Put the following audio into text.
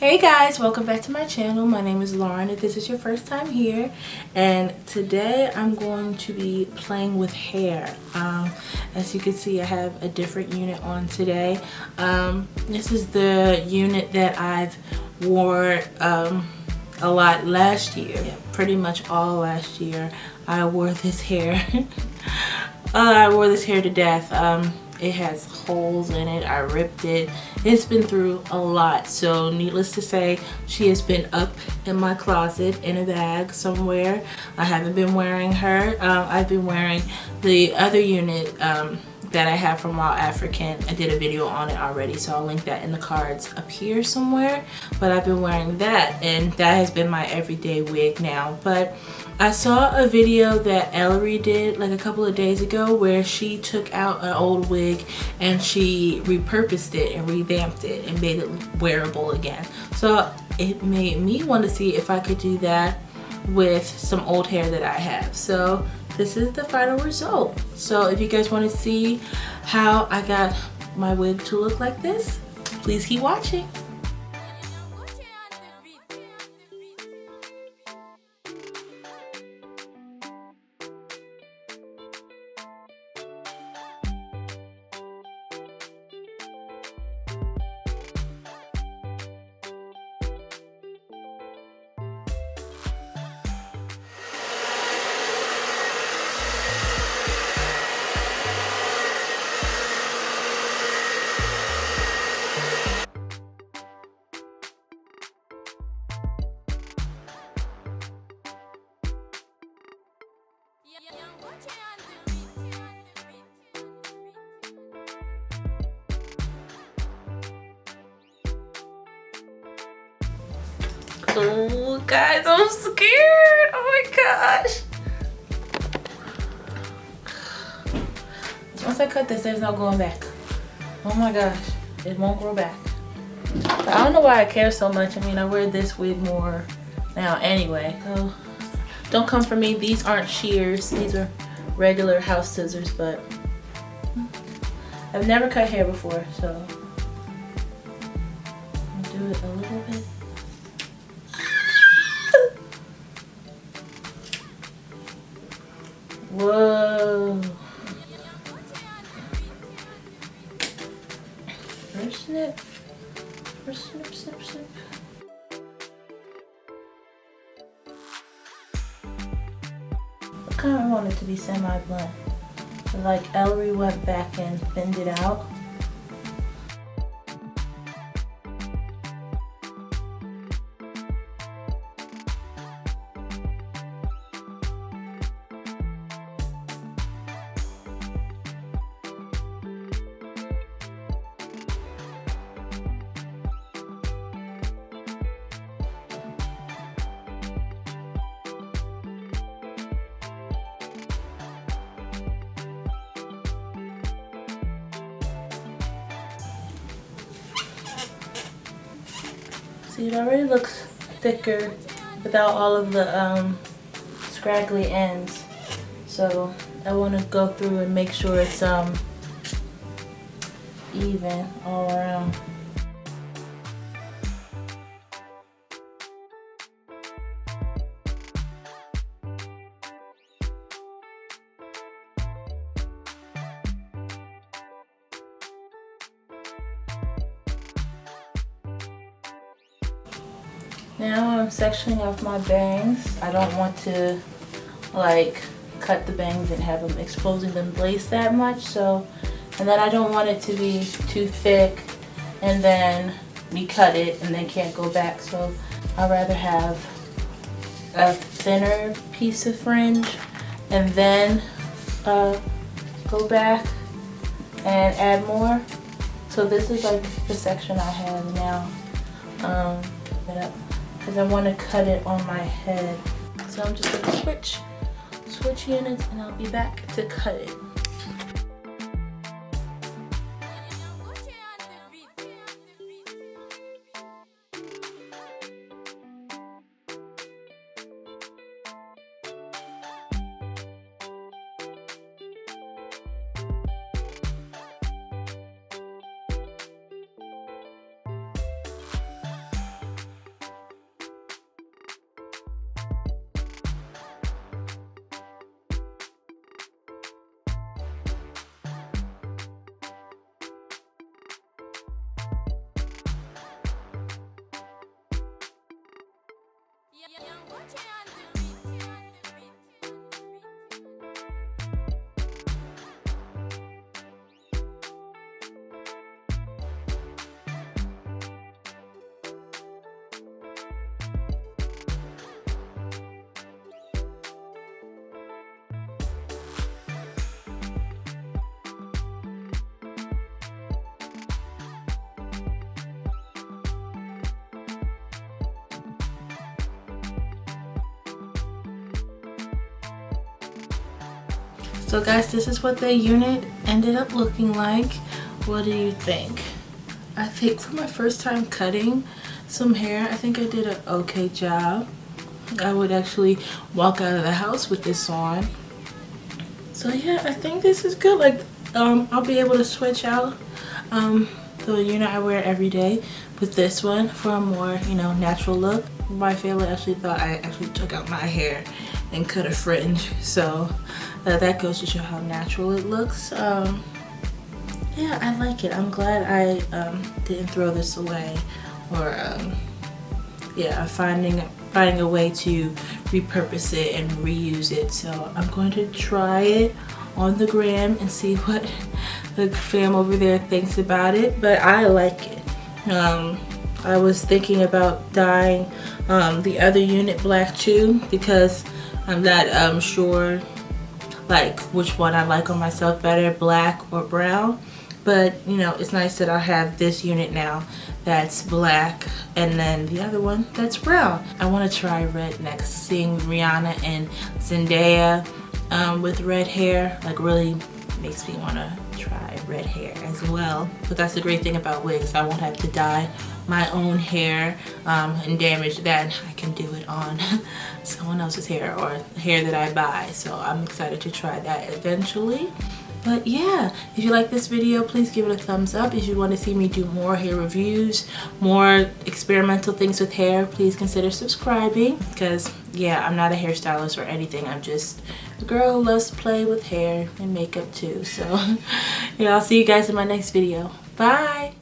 Hey guys, welcome back to my channel. My name is Lauryne if this is your first time here, and today I'm going to be playing with hair. As you can see, I have a different unit on today. This is the unit that I've wore a lot last year. Yeah, pretty much all last year I wore this hair. I wore this hair to death. It has holes in it. I ripped it. It's been through a lot. So needless to say, she has been up in my closet in a bag somewhere. I haven't been wearing her. I've been wearing the other unit that I have from WowAfrican. I did a video on it already, so I'll link that in the cards up here somewhere. But I've been wearing that, and that has been my everyday wig now. But I saw a video that Lauryne did like a couple of days ago where she took out an old wig and she repurposed it and revamped it and made it wearable again. So it made me want to see if I could do that with some old hair that I have. So this is the final result. So if you guys want to see how I got my wig to look like this, please keep watching. Oh guys, I'm scared. Oh my gosh. Once I cut this, there's no going back. Oh my gosh, it won't grow back. But I don't know why I care so much. I mean, I wear this wig more now anyway. So don't come for me. These aren't shears. These are regular house scissors, but I've never cut hair before, so I'll do it a little bit. Whoa. First snip. First snip, snip, snip. I kind of want it to be semi-blunt. Like Lauryne went back and thinned it out. See, it already looks thicker without all of the scraggly ends. So I want to go through and make sure it's even all around. Now I'm sectioning off my bangs. I don't want to like cut the bangs and have them exposing the lace that much. So, and then I don't want it to be too thick and then me cut it and then can't go back. So I'd rather have a thinner piece of fringe and then go back and add more. So this is like the section I have now. Because I want to cut it on my head. So I'm just going to switch units and I'll be back to cut it. So guys, this is what the unit ended up looking like. What do you think? I think for my first time cutting some hair, I think I did an okay job. I would actually walk out of the house with this on. So yeah, I think this is good. Like, I'll be able to switch out the unit I wear every day with this one for a more, you know, natural look. My family actually thought I actually took out my hair and cut a fringe, so that goes to show how natural it looks. Yeah, I like it. I'm glad I didn't throw this away, or yeah, finding a way to repurpose it and reuse it. So I'm going to try it on the gram and see what the fam over there thinks about it, but I like it. I was thinking about dyeing the other unit black too, because I'm not sure like which one I like on myself better, black or brown. But you know, it's nice that I have this unit now that's black and then the other one that's brown. I want to try red next. Seeing Rihanna and Zendaya with red hair like really makes me want to try red hair as well. But that's the great thing about wigs. I won't have to dye my own hair and damage that. I can do it on someone else's hair or hair that I buy. So I'm excited to try that eventually. But yeah, if you like this video, please give it a thumbs up. If you want to see me do more hair reviews, more experimental things with hair, please consider subscribing. Because yeah, I'm not a hairstylist or anything. I'm just a girl who loves to play with hair and makeup too. So yeah, I'll see you guys in my next video. Bye!